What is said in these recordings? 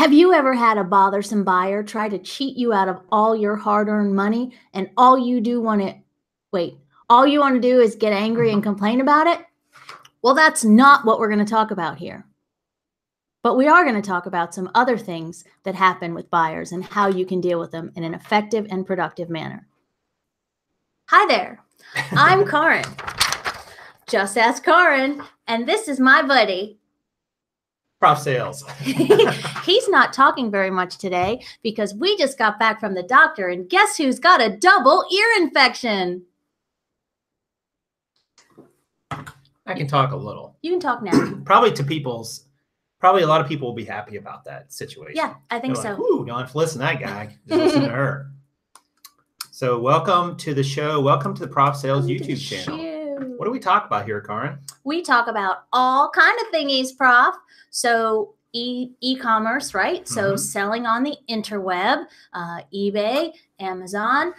Have you ever had a bothersome buyer try to cheat you out of all your hard-earned money and all you want to do is get angry and complain about it? Well, that's not what we're going to talk about here. But we are going to talk about some other things that happen with buyers and how you can deal with them in an effective and productive manner. Hi there, I'm Kaaren. Just ask Kaaren, and this is my buddy, Prof Sales. He's not talking very much today because we just got back from the doctor, and guess who's got a double ear infection? I can talk a little. You can talk now. Probably a lot of people will be happy about that situation. Yeah, I think so. Like, ooh, don't have to listen to that guy. Just listen to her. So welcome to the show. Welcome to the Prof Sales YouTube channel. What do we talk about here, Kaaren? We talk about all kind of thingies, Prof. So e-commerce, right? So selling on the interweb, eBay, Amazon,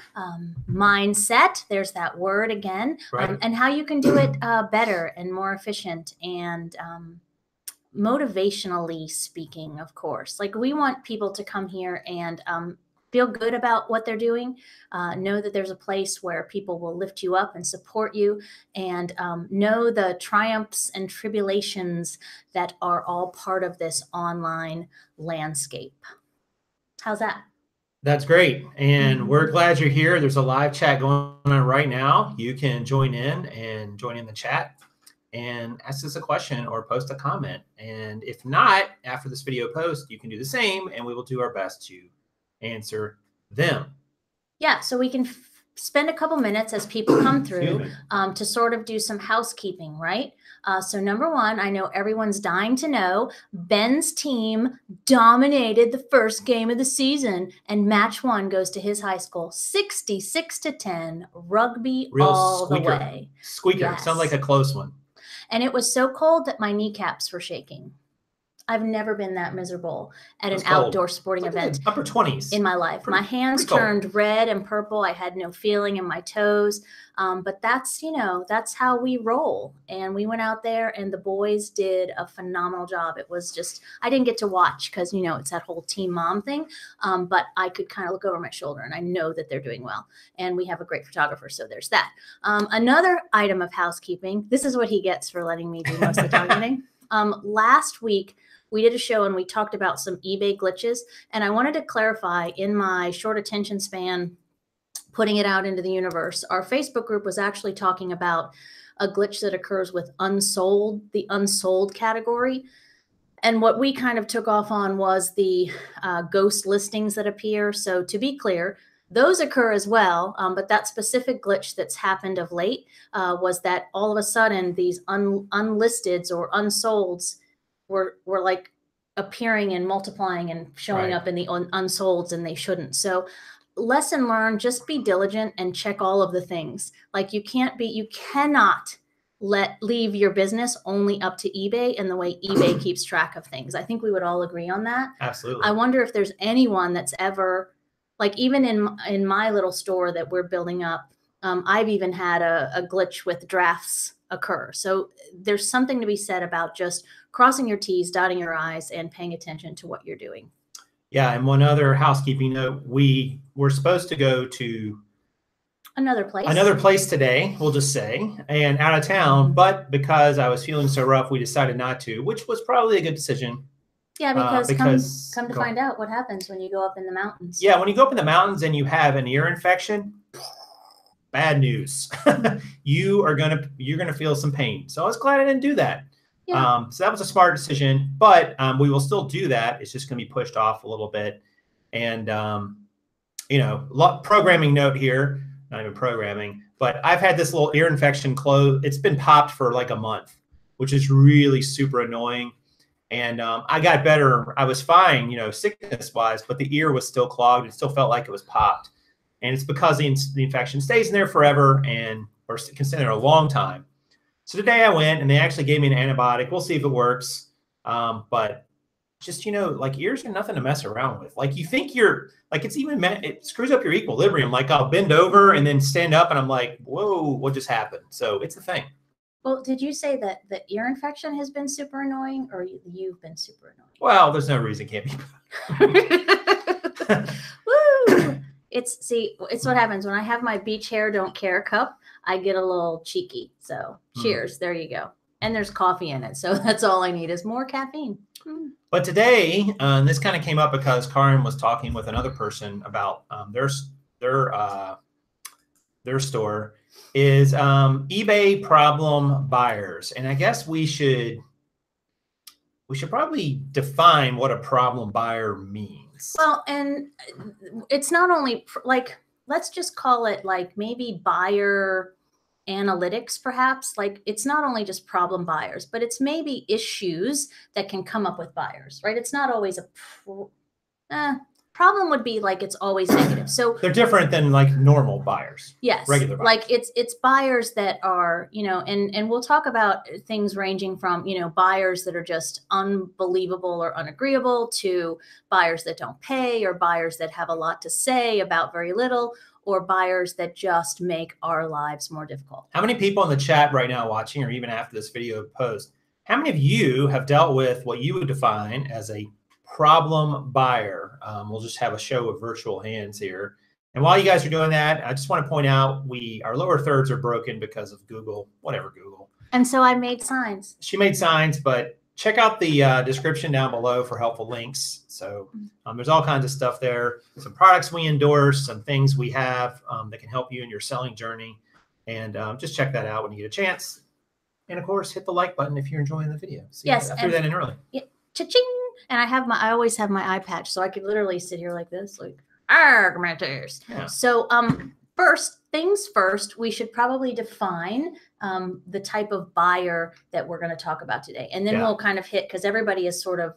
mindset, there's that word again, right. And how you can do it better and more efficient and motivationally speaking, of course. Like, we want people to come here and feel good about what they're doing, know that there's a place where people will lift you up and support you, and know the triumphs and tribulations that are all part of this online landscape. How's that? That's great. And we're glad you're here. There's a live chat going on right now. You can join in the chat and ask us a question or post a comment. And if not, after this video post, you can do the same, and we will do our best to answer them. Yeah, so we can spend a couple minutes as people come through to sort of do some housekeeping, right? So number one, I know everyone's dying to know, Ben's team dominated the first game of the season, and match one goes to his high school, 66-10, rugby Real all squeaker. The way. Squeaker, yes. Sounds like a close one. And it was so cold that my kneecaps were shaking. I've never been that miserable at an outdoor sporting event upper 20s in my life. My hands turned red and purple. I had no feeling in my toes. But that's how we roll. And we went out there, and the boys did a phenomenal job. It was just, I didn't get to watch because, it's that whole team mom thing. But I could kind of look over my shoulder, and I know that they're doing well. And we have a great photographer, so there's that. Another item of housekeeping, this is what he gets for letting me do most of the targeting. Last week, we did a show and we talked about some eBay glitches. And I wanted to clarify, in my short attention span, putting it out into the universe, our Facebook group was actually talking about a glitch that occurs with the unsold category. And what we kind of took off on was the ghost listings that appear. So to be clear, those occur as well, but that specific glitch that's happened of late was that all of a sudden these unlisteds or unsolds were like appearing and multiplying and showing up in the unsolds, and they shouldn't. So lesson learned, just be diligent and check all of the things. Like, you cannot leave your business only up to eBay and the way eBay keeps track of things. I think we would all agree on that. Absolutely. I wonder if there's anyone that's ever, like, even in my little store that we're building up, I've even had a glitch with drafts occur. So there's something to be said about just crossing your T's, dotting your I's, and paying attention to what you're doing. Yeah, and one other housekeeping note, we were supposed to go to another place today, we'll just say, and out of town, but because I was feeling so rough, we decided not to, which was probably a good decision. Yeah, because come to find out what happens when you go up in the mountains. Yeah, when you go up in the mountains and you have an ear infection, bad news. you're gonna feel some pain. So I was glad I didn't do that. Yeah. So that was a smart decision, but we will still do that. It's just going to be pushed off a little bit. And, programming note here, not even programming, but I've had this little ear infection it's been popped for like a month, which is really super annoying. And I got better. I was fine, sickness wise, but the ear was still clogged. It still felt like it was popped. And it's because the infection stays in there forever or can stay there a long time. So today I went and they actually gave me an antibiotic. We'll see if it works. But just, like, ears are nothing to mess around with. Like, you think it screws up your equilibrium. Like, I'll bend over and then stand up and I'm like, whoa, what just happened? So it's a thing. Well, did you say that the ear infection has been super annoying, or you've been super annoying? Well, there's no reason it can't be. Woo! It's what happens when I have my beach hair don't care cup. I get a little cheeky. So cheers. There you go. And there's coffee in it. So that's all I need is more caffeine. But today, this kind of came up because Kaaren was talking with another person about their store is eBay problem buyers. And I guess we should probably define what a problem buyer means. Well, and it's not only like, let's just call it like maybe buyer analytics, perhaps. Like, it's not only just problem buyers, but it's maybe issues that can come up with buyers, right? It's not always a problem would be like it's always negative. So they're different than like normal buyers. Yes. Regular buyers. Like it's buyers that are, and we'll talk about things ranging from, buyers that are just unbelievable or unagreeable to buyers that don't pay, or buyers that have a lot to say about very little, or buyers that just make our lives more difficult. How many people in the chat right now watching, or even after this video post, how many of you have dealt with what you would define as a problem buyer? We'll just have a show of virtual hands here. And while you guys are doing that, I just want to point out our lower thirds are broken because of Google, whatever Google. And so I made signs. She made signs, but check out the description down below for helpful links. So there's all kinds of stuff there. Some products we endorse, some things we have that can help you in your selling journey. And just check that out when you get a chance. And of course, hit the like button if you're enjoying the video. See, yes. I threw that in early. Yeah, cha-ching. And I always have my eye patch, so I could literally sit here like this, like, argumenters. Yeah. So first things first, we should probably define the type of buyer that we're going to talk about today. And then we'll kind of hit, because everybody is sort of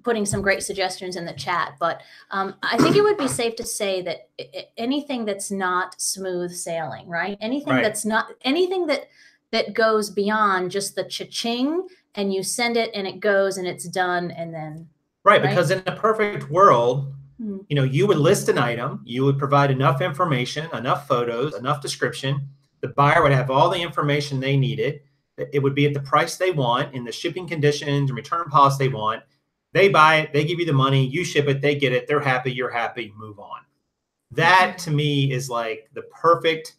putting some great suggestions in the chat. But I think it would be safe to say that anything that's not smooth sailing, right? Anything that's not, anything that goes beyond just the cha-ching, and you send it and it goes and it's done, and then because in a perfect world, you would list an item, you would provide enough information, enough photos, enough description. The buyer would have all the information they needed. It would be at the price they want, in the shipping conditions and return policy they want. They buy it, they give you the money, you ship it, they get it, they're happy, you're happy, move on. That to me is like the perfect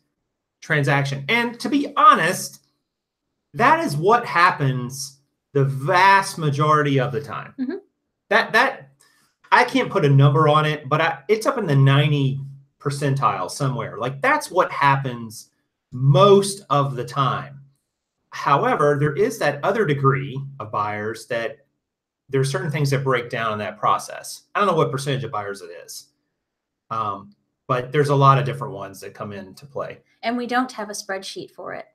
transaction. And to be honest, that is what happens the vast majority of the time. That I can't put a number on it, but it's up in the 90 percentile somewhere. Like, that's what happens most of the time. However, there is that other degree of buyers that there are certain things that break down in that process. I don't know what percentage of buyers it is, but there's a lot of different ones that come into play. And we don't have a spreadsheet for it.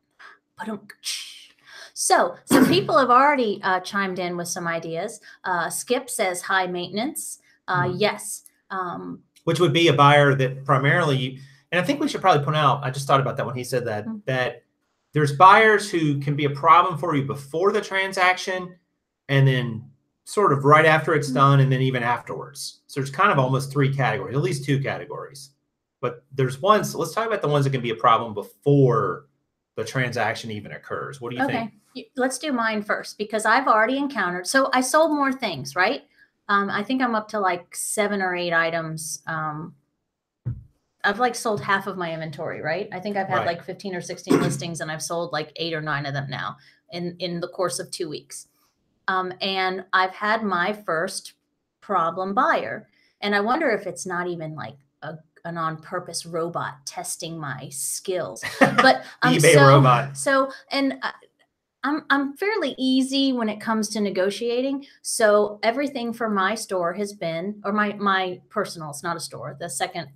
So some people have already chimed in with some ideas. Skip says high maintenance. Yes. Which would be a buyer that primarily, and I think we should probably point out, I just thought about that when he said that, that there's buyers who can be a problem for you before the transaction, and then sort of right after it's done, and then even afterwards. So there's kind of almost three categories, at least two categories. But there's ones, so let's talk about the ones that can be a problem before the transaction even occurs. What do you think? Let's do mine first, because I've already encountered. So I sold more things, right? I think I'm up to like 7 or 8 items. I've like sold half of my inventory, right? I think I've had like 15 or 16 listings, and I've sold like 8 or 9 of them now in the course of 2 weeks. And I've had my first problem buyer. And I wonder if it's not even like an on-purpose robot testing my skills. But eBay robot. I'm fairly easy when it comes to negotiating. So everything for my store has been, or my personal, it's not a store. The second,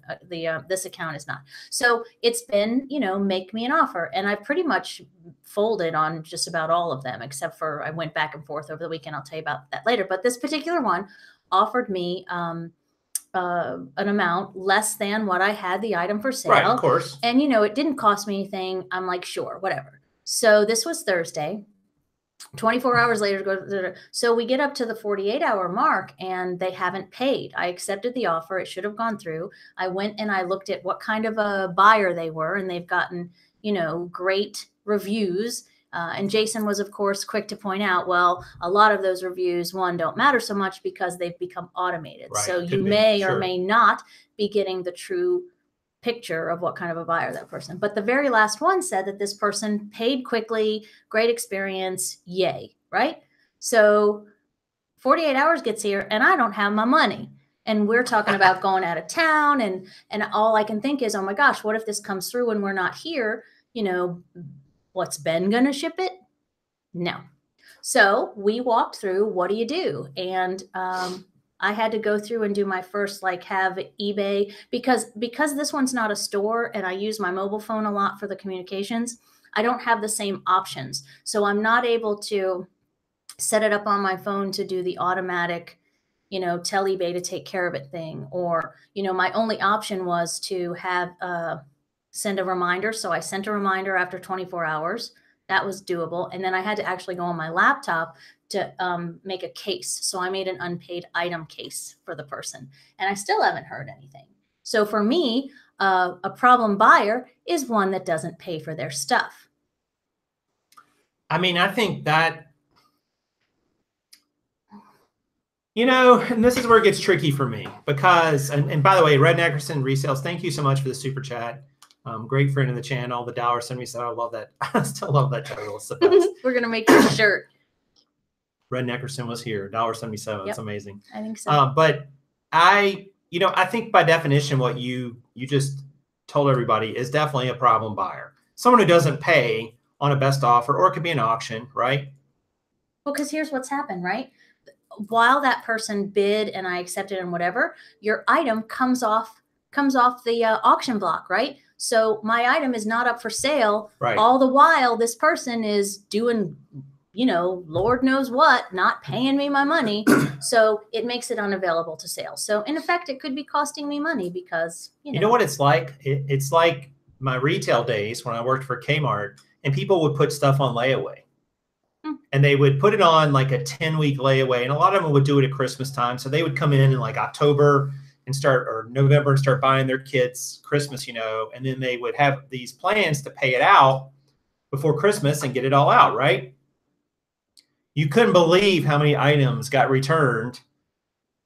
this account is not. So it's been, make me an offer. And I pretty much folded on just about all of them, except for I went back and forth over the weekend. I'll tell you about that later. But this particular one offered me an amount less than what I had the item for sale. Right, of course. And, it didn't cost me anything. I'm like, sure, whatever. So this was Thursday. 24 hours later, so we get up to the 48-hour mark, and they haven't paid. I accepted the offer. It should have gone through. I went and I looked at what kind of a buyer they were, and they've gotten, great reviews. And Jason was, of course, quick to point out, well, a lot of those reviews, one, don't matter so much because they've become automated. Right. So you may or may not be getting the true picture of what kind of a buyer that person. But the very last one said that this person paid quickly, great experience, yay, right? So 48 hours gets here and I don't have my money. And we're talking about going out of town, and all I can think is, oh my gosh, what if this comes through and we're not here? What's Ben going to ship it? No. So we walked through, what do you do? And I had to go through and do my first, have eBay, because this one's not a store and I use my mobile phone a lot for the communications. I don't have the same options. So I'm not able to set it up on my phone to do the automatic, tell eBay to take care of it thing. Or, my only option was to have send a reminder. So I sent a reminder after 24 hours. That was doable. And then I had to actually go on my laptop to make a case. So I made an unpaid item case for the person. And I still haven't heard anything. So for me, a problem buyer is one that doesn't pay for their stuff. I mean, I think that, and this is where it gets tricky for me because, and by the way, Red Neckerson Resales, thank you so much for the super chat. Great friend of the channel, the $1.77. I love that. I still love that title. We're going to make you a shirt. Red Neckerson was here, $1.77. Yep. It's amazing. I think so. But I think by definition, what you just told everybody is definitely a problem buyer. Someone who doesn't pay on a best offer, or it could be an auction, right? Well, because here's what's happened, right? While that person bid and I accepted and whatever, your item comes off the auction block, right? So my item is not up for sale. Right. All the while, this person is doing, Lord knows what, not paying me my money. So it makes it unavailable to sale. So in effect, it could be costing me money because, You know what it's like? It's like my retail days when I worked for Kmart, and people would put stuff on layaway. And they would put it on like a 10-week layaway. And a lot of them would do it at Christmas time. So they would come in like October or November and start buying their kids Christmas, and then they would have these plans to pay it out before Christmas and get it all out, right? You couldn't believe how many items got returned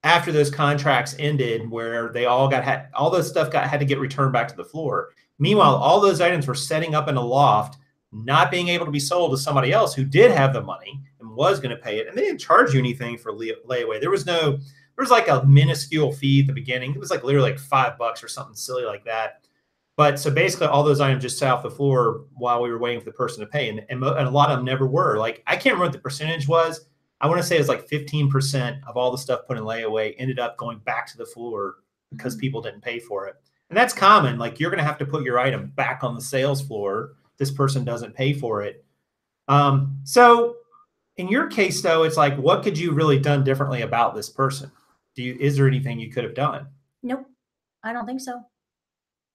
after those contracts ended, where they all those stuff had to get returned back to the floor. Meanwhile, all those items were setting up in a loft, not being able to be sold to somebody else who did have the money and was going to pay it. And they didn't charge you anything for layaway. There was like a minuscule fee at the beginning. It was like literally like $5 or something silly like that. But so basically all those items just sat off the floor while we were waiting for the person to pay. And a lot of them never were. Like, I can't remember what the percentage was. I want to say it was like 15% of all the stuff put in layaway ended up going back to the floor because people didn't pay for it. And that's common. Like, you're going to have to put your item back on the sales floor. This person doesn't pay for it. So in your case, though, it's like, what could you really done differently about this person? Is there anything you could have done? Nope. I don't think so.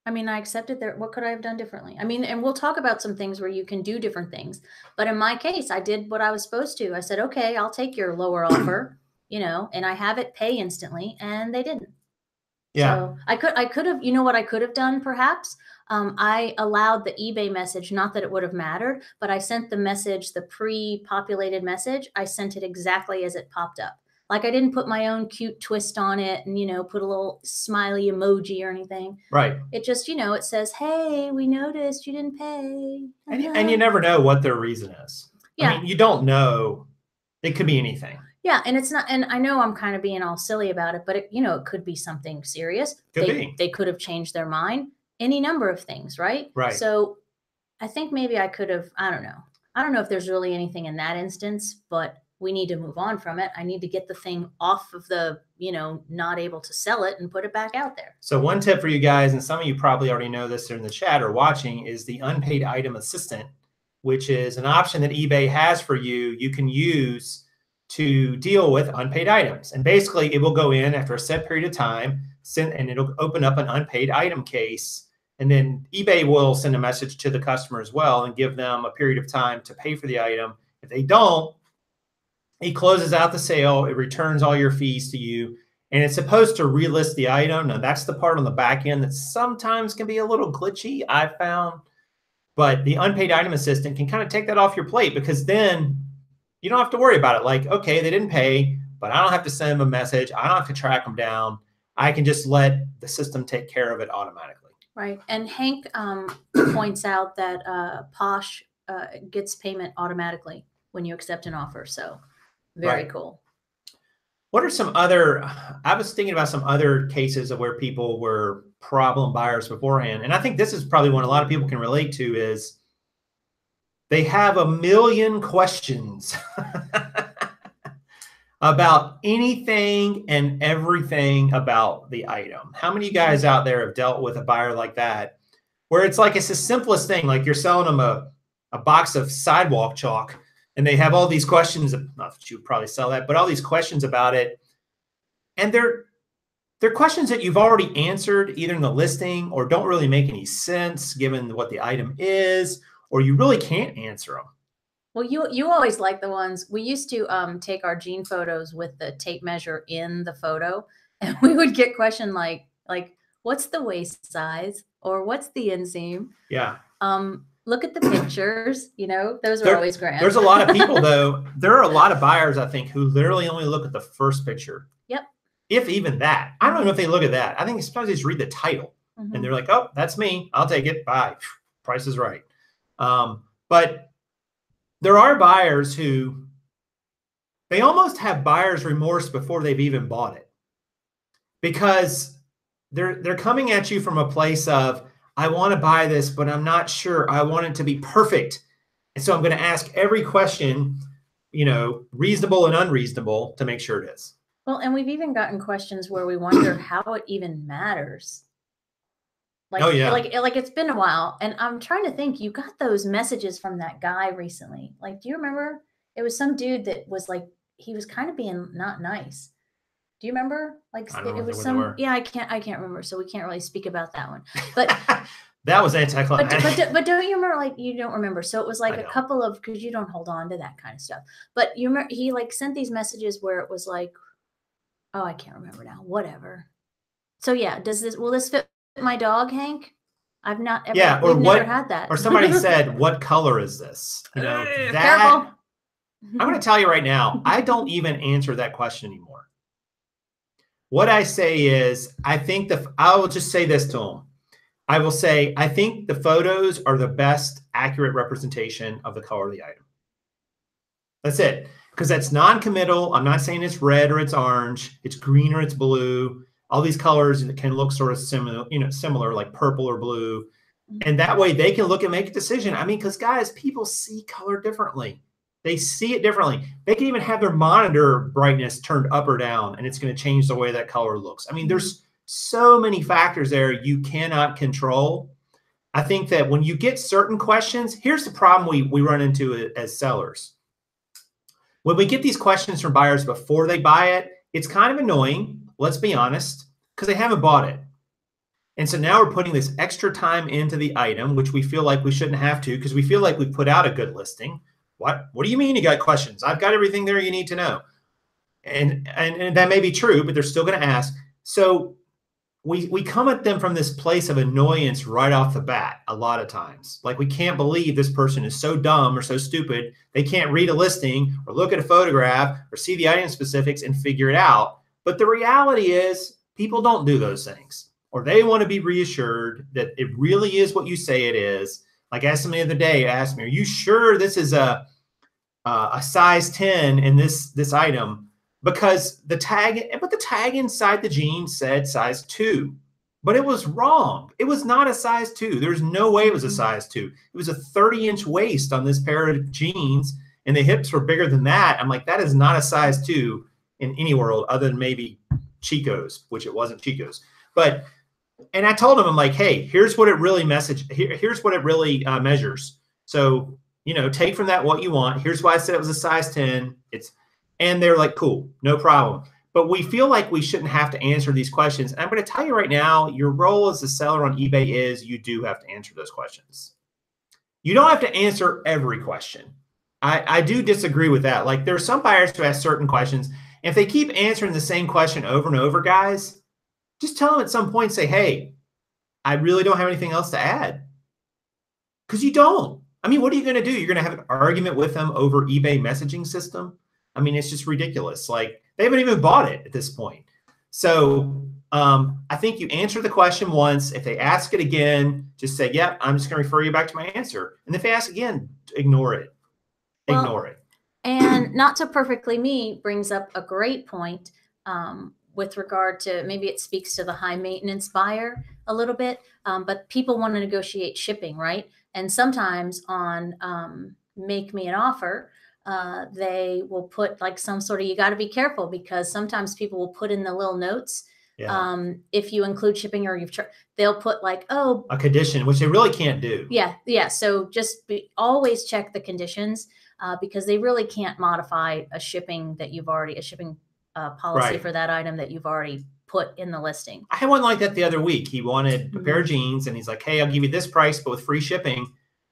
I mean, I accepted what could I have done differently? I mean, and we'll talk about some things where you can do different things. But in my case, I did what I was supposed to. I said, okay, I'll take your lower offer, and I have it pay instantly, and they didn't. Yeah. So I could have, what I could have done perhaps? I allowed the eBay message, not that it would have mattered, but I sent the message, the pre-populated message. I sent it exactly as it popped up. Like, I didn't put my own cute twist on it and, put a little smiley emoji or anything. Right. It just, it says, hey, we noticed you didn't pay. And you never know what their reason is. Yeah. I mean, you don't know. It could be anything. Yeah. And it's not, and I know I'm kind of being all silly about it, but it could be something serious. They could have changed their mind. Any number of things, right? Right. So I think maybe I could have, I don't know. I don't know if there's really anything in that instance, but we need to move on from it. I need to get the thing off of the, not able to sell it and put it back out there. So one tip for you guys, and some of you probably already know this in the chat or watching, is the unpaid item assistant, which is an option that eBay has for you. You can use to deal with unpaid items. And basically it will go in after a set period of time, and it'll open up an unpaid item case. And then eBay will send a message to the customer as well and give them a period of time to pay for the item. If they don't, it closes out the sale. It returns all your fees to you. And it's supposed to relist the item. Now, that's the part on the back end that sometimes can be a little glitchy, I've found. But the unpaid item assistant can kind of take that off your plate, because then you don't have to worry about it. Like, okay, they didn't pay, but I don't have to send them a message. I don't have to track them down. I can just let the system take care of it automatically. Right. And Hank points out that Posh gets payment automatically when you accept an offer. So very cool. What are some other, I was thinking about some other cases of where people were problem buyers beforehand. And I think this is probably one a lot of people can relate to, is they have a million questions about anything and everything about the item. How many of you guys out there have dealt with a buyer like that, where it's like, it's the simplest thing, like you're selling them a box of sidewalk chalk, and they have all these questions, not that you would probably sell that, but all these questions about it. And they're questions that you've already answered either in the listing, or don't really make any sense given what the item is, or you really can't answer them. Well, you always like the ones, we used to take our jean photos with the tape measure in the photo, and we would get questions like what's the waist size, or what's the inseam? Yeah. Look at the pictures, you know, those are always grand. There's a lot of people though, there are a lot of buyers, I think, who literally only look at the first picture. Yep. If even that. I don't know if they look at that. I think sometimes they just read the title and they're like, oh, that's me. I'll take it. Bye. Price is right. But there are buyers who, they almost have buyer's remorse before they've even bought it, because they're coming at you from a place of, I want to buy this, but I'm not sure. I want it to be perfect. And so I'm going to ask every question, you know, reasonable and unreasonable, to make sure it is. Well, and we've even gotten questions where we wonder how it even matters. Like, oh, yeah. Like it's been a while, and I'm trying to think, you got those messages from that guy recently. Like, do you remember? It was some dude that was like, he was kind of being not nice. Do you remember? Like, it was some, yeah, I can't remember. So we can't really speak about that one, but that was anticlimactic. But don't you remember, like, you don't remember. So it was like a couple of, cause you don't hold on to that kind of stuff, but you remember, he like sent these messages where it was like, oh, I can't remember now, whatever. So yeah, will this fit my dog, Hank? I've not ever, yeah, or never had that. Or somebody said, what color is this? You know, that, careful. I'm going to tell you right now, I don't even answer that question anymore. What I say is, I will just say this to them. I will say, I think the photos are the best accurate representation of the color of the item. That's it. Because that's non-committal. I'm not saying it's red or it's orange. It's green or it's blue. All these colors can look sort of similar, like purple or blue. And that way they can look and make a decision. I mean, because guys, people see color differently. They see it differently. They can even have their monitor brightness turned up or down, and it's going to change the way that color looks. I mean, there's so many factors there you cannot control. I think that when you get certain questions, here's the problem we run into as sellers. When we get these questions from buyers before they buy it, it's kind of annoying, let's be honest, because they haven't bought it. And so now we're putting this extra time into the item, which we feel like we shouldn't have to, because we feel like we've put out a good listing. What do you mean you got questions? I've got everything there you need to know. And that may be true, but they're still going to ask. So we come at them from this place of annoyance right off the bat a lot of times. Like, we can't believe this person is so dumb or so stupid. They can't read a listing or look at a photograph or see the item specifics and figure it out. But the reality is, people don't do those things, or they want to be reassured that it really is what you say it is. Like, I asked somebody the other day, asked me, are you sure this is a size 10 in this item? Because the tag inside the jeans said size 2, but it was wrong. It was not a size 2. There's no way it was a size 2. It was a 30-inch waist on this pair of jeans, and the hips were bigger than that. I'm like, that is not a size 2 in any world other than maybe Chico's, which it wasn't Chico's. And I told him, I'm like, hey, here's what it really here's what it really measures. So, you know, take from that what you want. Here's why I said it was a size 10. And they're like, cool, no problem. But we feel like we shouldn't have to answer these questions. And I'm going to tell you right now, your role as a seller on eBay is you do have to answer those questions. You don't have to answer every question. I do disagree with that. Like, there are some buyers who ask certain questions. If they keep answering the same question over and over, guys, just tell them at some point, say, hey, I really don't have anything else to add. Because you don't. I mean, what are you going to do? You're going to have an argument with them over eBay messaging system? I mean, it's just ridiculous. Like, they haven't even bought it at this point. So I think you answer the question once. If they ask it again, just say, yep, I'm just going to refer you back to my answer. And if they ask again, ignore it. Ignore it. And Not So Perfectly Me brings up a great point with regard to, maybe it speaks to the high maintenance buyer a little bit, but people want to negotiate shipping, right? And sometimes on Make Me an Offer, they will put like some sort of, you got to be careful, because sometimes people will put in the little notes. Yeah. If you include shipping, or they'll put like, oh, a condition, which they really can't do. Yeah. So just always check the conditions, because they really can't modify a shipping policy for that item that you've already put in the listing. I had one like that the other week. He wanted a pair of jeans, and he's like, hey, I'll give you this price, but with free shipping.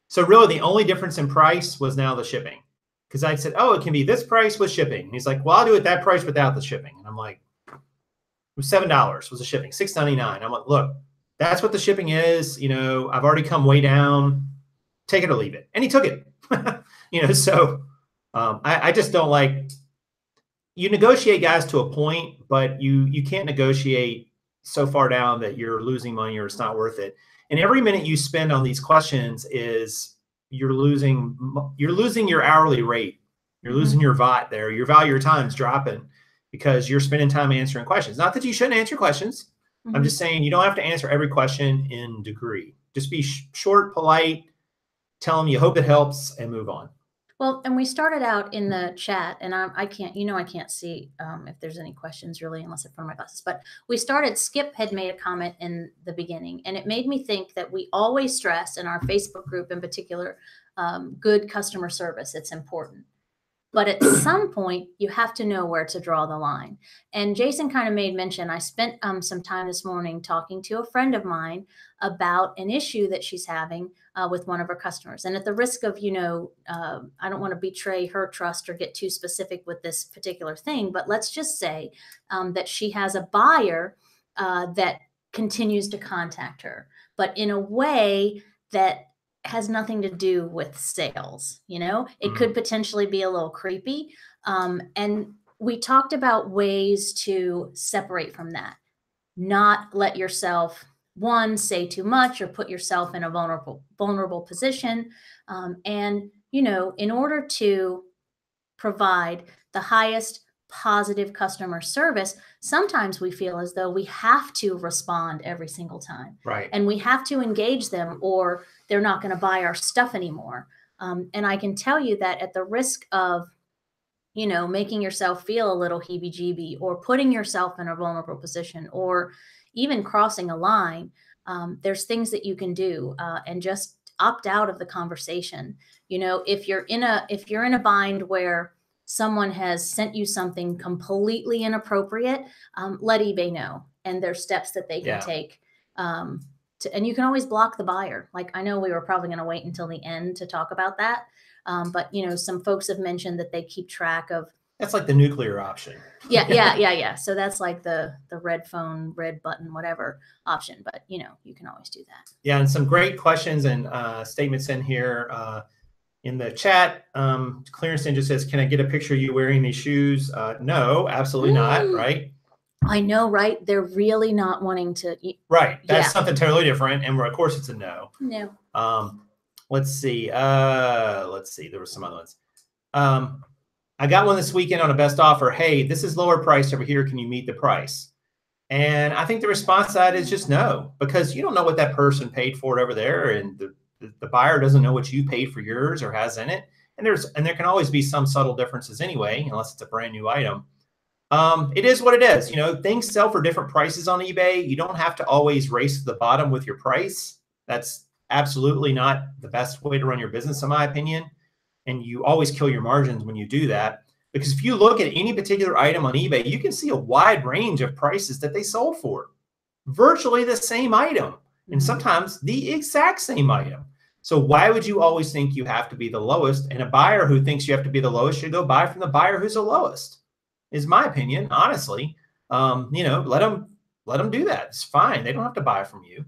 So really the only difference in price was now the shipping. Because I said, oh, it can be this price with shipping. And he's like, well, I'll do it that price without the shipping. And I'm like, it was $7 was the shipping, $6.99. I'm like, look, that's what the shipping is. You know, I've already come way down. Take it or leave it. And he took it. You know, so I just don't like, you negotiate guys to a point, but you can't negotiate so far down that you're losing money or it's not worth it. And every minute you spend on these questions is you're losing your hourly rate. You're losing your VAT there. Your value of your time is dropping because you're spending time answering questions. Not that you shouldn't answer questions. I'm just saying you don't have to answer every question in degree. Just be short, polite, tell them you hope it helps, and move on. Well, and we started out in the chat, and I can't see if there's any questions really, unless I put on my glasses. But we started, Skip had made a comment in the beginning, and it made me think that we always stress in our Facebook group in particular, good customer service. It's important. But at some point, you have to know where to draw the line. And Jason kind of made mention, I spent some time this morning talking to a friend of mine about an issue that she's having with one of her customers. And at the risk of, I don't want to betray her trust or get too specific with this particular thing, but let's just say that she has a buyer that continues to contact her, but in a way that has nothing to do with sales. It could potentially be a little creepy. And we talked about ways to separate from that, not let yourself, one, say too much or put yourself in a vulnerable position. And, in order to provide the highest positive customer service, sometimes we feel as though we have to respond every single time. Right. And we have to engage them, or they're not going to buy our stuff anymore. And I can tell you that at the risk of, making yourself feel a little heebie-jeebie, or putting yourself in a vulnerable position, or even crossing a line, there's things that you can do and just opt out of the conversation. If you're in a bind where someone has sent you something completely inappropriate, let eBay know, and there's steps that they can take. And you can always block the buyer. Like, I know we were probably going to wait until the end to talk about that. But, some folks have mentioned that they keep track of. That's like the nuclear option. Yeah. So that's like the red phone, red button, whatever option. But, you can always do that. Yeah. And some great questions and statements in here. In the chat, Clearance Ninja says, can I get a picture of you wearing these shoes? No, absolutely not. Right. I know, right? They're really not wanting to. Right. That's something totally different. And of course it's a no. No. Let's see. There were some other ones. I got one this weekend on a best offer. Hey, this is lower price over here. Can you meet the price? And I think the response to that is just no, because you don't know what that person paid for it over there. And the buyer doesn't know what you paid for yours or has in it. And there can always be some subtle differences anyway, unless it's a brand new item. It is what it is. Things sell for different prices on eBay. You don't have to always race to the bottom with your price. That's absolutely not the best way to run your business, in my opinion. And you always kill your margins when you do that. Because if you look at any particular item on eBay, you can see a wide range of prices that they sold for. Virtually the same item, and sometimes the exact same item. So why would you always think you have to be the lowest? And a buyer who thinks you have to be the lowest should go buy from the buyer who's the lowest, is my opinion, honestly. Let them do that. It's fine. They don't have to buy from you.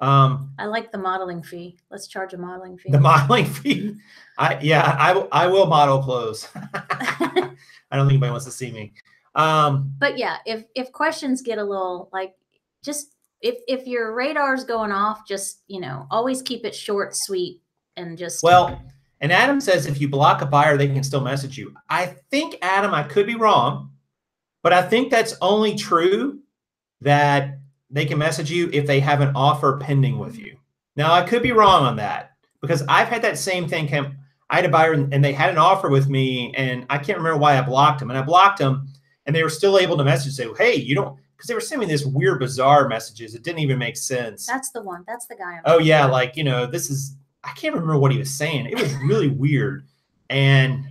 I like the modeling fee. Let's charge a modeling fee. The modeling fee. I will model clothes. I don't think anybody wants to see me. But yeah, if questions get a little like, just if your radar's going off, just, you know, always keep it short, sweet, and just. Well, and Adam says if you block a buyer, they can still message you. I think, Adam, I could be wrong, but I think that's only true that they can message you if they have an offer pending with you. Now, I could be wrong on that because I've had that same thing. I had a buyer and they had an offer with me, and I can't remember why I blocked them. And I blocked them, and they were still able to message, say, hey, you don't, because they were sending me this weird, bizarre messages. It didn't even make sense. That's the one. That's the guy. Oh, yeah. Like, you know, this is, I can't remember what he was saying. It was really weird. And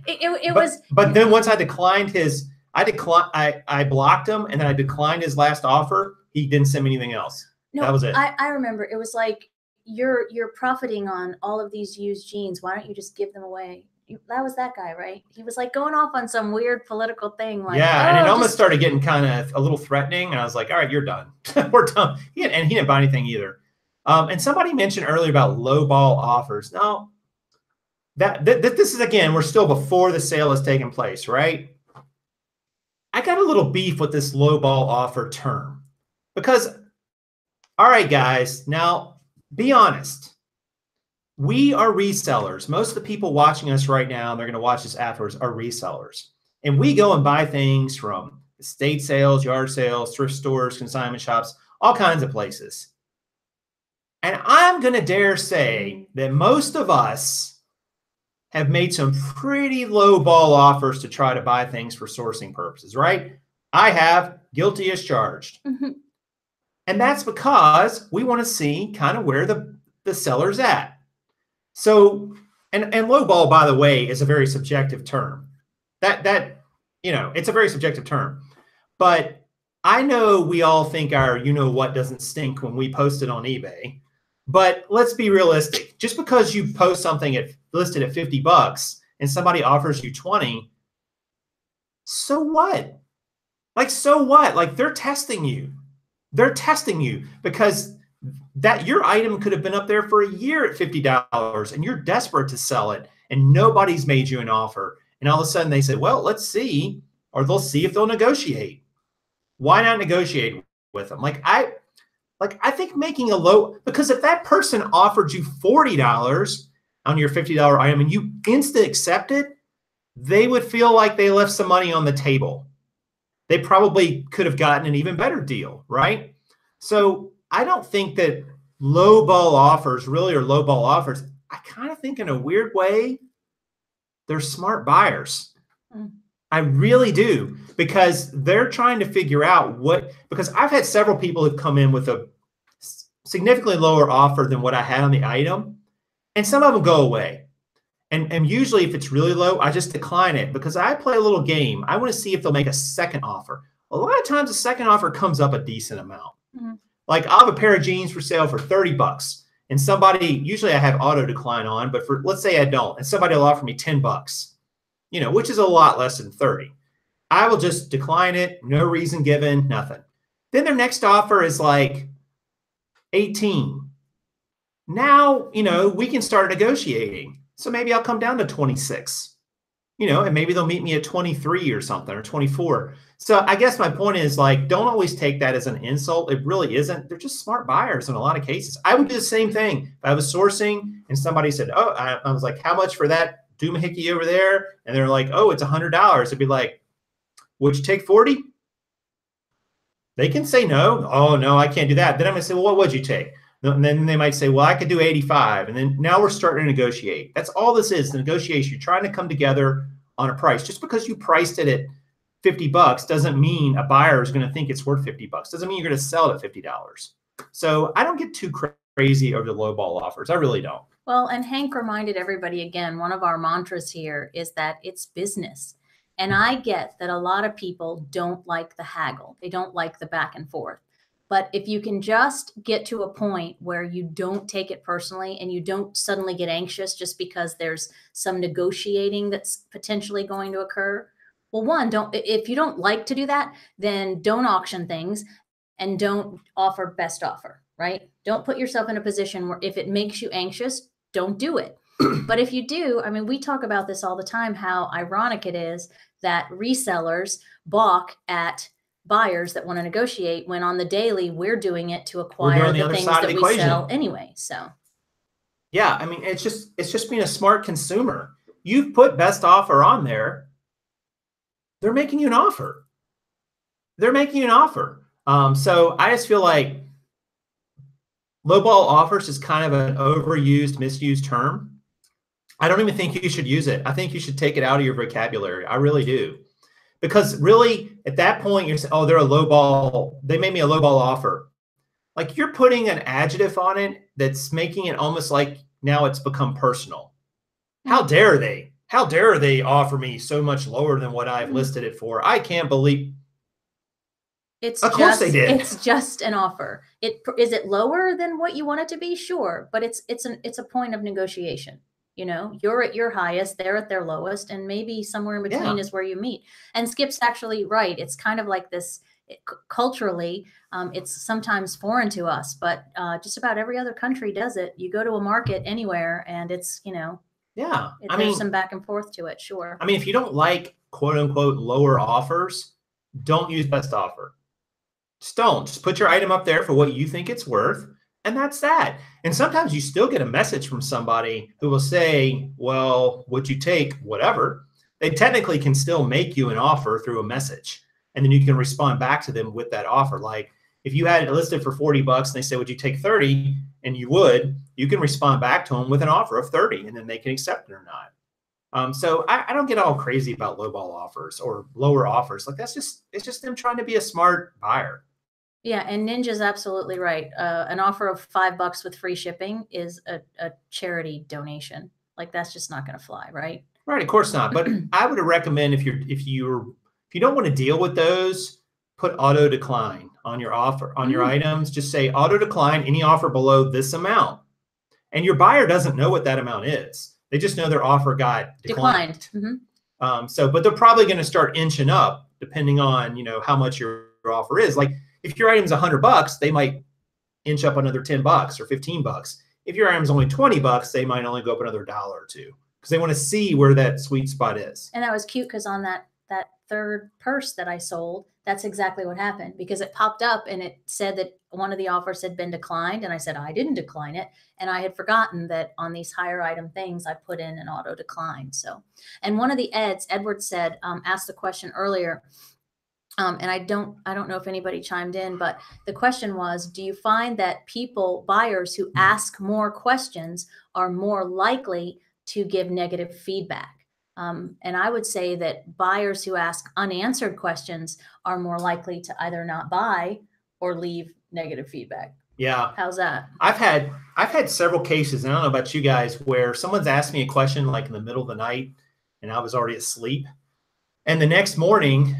but then once I declined his, I blocked him, and then I declined his last offer. He didn't send me anything else. No, that was it. I remember. It was like, you're profiting on all of these used jeans. Why don't you just give them away? That was that guy, right? He was like going off on some weird political thing. Like, yeah, and it almost started getting kind of a little threatening. And I was like, all right, you're done. We're done. And he didn't buy anything either. And somebody mentioned earlier about low ball offers. Now, this is, again, we're still before the sale has taken place, right? I got a little beef with this low ball offer term because, all right, guys, now be honest. We are resellers. Most of the people watching us right now, and they're going to watch this afterwards, are resellers. And we go and buy things from estate sales, yard sales, thrift stores, consignment shops, all kinds of places. And I'm going to dare say that most of us have made some pretty low ball offers to try to buy things for sourcing purposes, right? I have, guilty as charged. Mm-hmm. And that's because we want to see kind of where the seller's at. So, and low ball, by the way, is a very subjective term. That you know, it's a very subjective term. But I know we all think our you-know-what doesn't stink when we post it on eBay. But let's be realistic. Just because you post something listed at $50 and somebody offers you 20, so what? Like, so what? Like, they're testing you. They're testing you because that your item could have been up there for a year at $50 and you're desperate to sell it and nobody's made you an offer. And all of a sudden they say, well, let's see, or they'll see if they'll negotiate. Why not negotiate with them? Like I think making a low, because if that person offered you $40 on your $50 item and you instant accepted, they would feel like they left some money on the table. They probably could have gotten an even better deal, right? So I don't think that low ball offers really are low ball offers. I kind of think in a weird way, they're smart buyers. I really do, because they're trying to figure out because I've had several people who've come in with a significantly lower offer than what I had on the item. And some of them go away. And usually if it's really low, I just decline it because I play a little game. I want to see if they'll make a second offer. A lot of times a second offer comes up a decent amount. Mm-hmm. Like I'll have a pair of jeans for sale for $30 and somebody, usually I have auto decline on, but let's say I don't, and somebody will offer me $10, which is a lot less than 30. I will just decline it. No reason given, nothing. Then their next offer is like 18. Now, we can start negotiating. So maybe I'll come down to 26, and maybe they'll meet me at 23 or something, or 24. So I guess my point is, like, don't always take that as an insult. It really isn't. They're just smart buyers in a lot of cases. I would do the same thing. If I was sourcing and somebody said, oh, I was like, how much for that doohickey over there? And they're like, oh, it's $100. It'd be like, would you take 40? They can say no. Oh, no, I can't do that. Then I'm going to say, well, what would you take? And then they might say, well, I could do 85. And then now we're starting to negotiate. That's all this is, the negotiation. You're trying to come together on a price. Just because you priced it at $50 doesn't mean a buyer is going to think it's worth $50. Doesn't mean you're going to sell it at $50. So I don't get too crazy over the low ball offers. I really don't. Well, and Hank reminded everybody again, one of our mantras here is that it's business. And I get that a lot of people don't like the haggle. They don't like the back and forth. But if you can just get to a point where you don't take it personally and you don't suddenly get anxious just because there's some negotiating that's potentially going to occur. Well, one, if you don't like to do that, then don't auction things and don't offer best offer, right? Don't put yourself in a position where if it makes you anxious, don't do it. But if you do, I mean, we talk about this all the time, how ironic it is that resellers balk at buyers that want to negotiate when on the daily we're doing it to acquire the things that we sell anyway. So yeah, I mean, it's just being a smart consumer. You've put best offer on there. They're making you an offer. They're making you an offer. So I just feel like lowball offers is kind of an overused, misused term. I don't even think you should use it. I think you should take it out of your vocabulary. I really do. Because really, at that point, you're saying, oh, they're a lowball. They made me a lowball offer. Like you're putting an adjective on it that's making it almost like now it's become personal. How dare they? How dare they offer me so much lower than what I've listed it for? I can't believe. Of course they did. It's just an offer. Is it lower than what you want it to be? Sure, but it's a point of negotiation. You know, you're at your highest, they're at their lowest, and maybe somewhere in between is where you meet. And Skip's actually right. It's kind of like this culturally. It's sometimes foreign to us, but just about every other country does it. You go to a market anywhere, and it's, you know, there's some back and forth to it. Sure. I mean, if you don't like quote unquote lower offers, don't use best offer. Just don't. Just put your item up there for what you think it's worth. And that's that. And sometimes you still get a message from somebody who will say, well, would you take whatever? They technically can still make you an offer through a message. And then you can respond back to them with that offer. Like if you had it listed for 40 bucks and they say, would you take 30? And you would, you can respond back to them with an offer of 30 and then they can accept it or not. So I don't get all crazy about lowball offers or lower offers. Like it's just them trying to be a smart buyer. Yeah, and Ninja's absolutely right. An offer of $5 with free shipping is a charity donation. Like that's just not going to fly, right? Right, of course not. But I would recommend if you don't want to deal with those, put auto decline on your offer on your items. Just say auto decline any offer below this amount, and your buyer doesn't know what that amount is. They just know their offer got declined. But they're probably going to start inching up depending on how much your offer is. Like if your item's $100, they might inch up another $10 or $15. If your item's only $20, they might only go up another $1 or $2 because they want to see where that sweet spot is. And that was cute because on that third purse that I sold, that's exactly what happened because it popped up and it said that one of the offers had been declined. And I said, I didn't decline it. And I had forgotten that on these higher item things, I put in an auto decline. So, and one of the Edward said, asked the question earlier, and I don't know if anybody chimed in, but the question was, do you find that buyers who ask more questions are more likely to give negative feedback? And I would say that buyers who ask unanswered questions are more likely to either not buy or leave negative feedback. Yeah. How's that? I've had several cases, and I don't know about you guys, where someone's asked me a question like in the middle of the night and I was already asleep. And the next morning,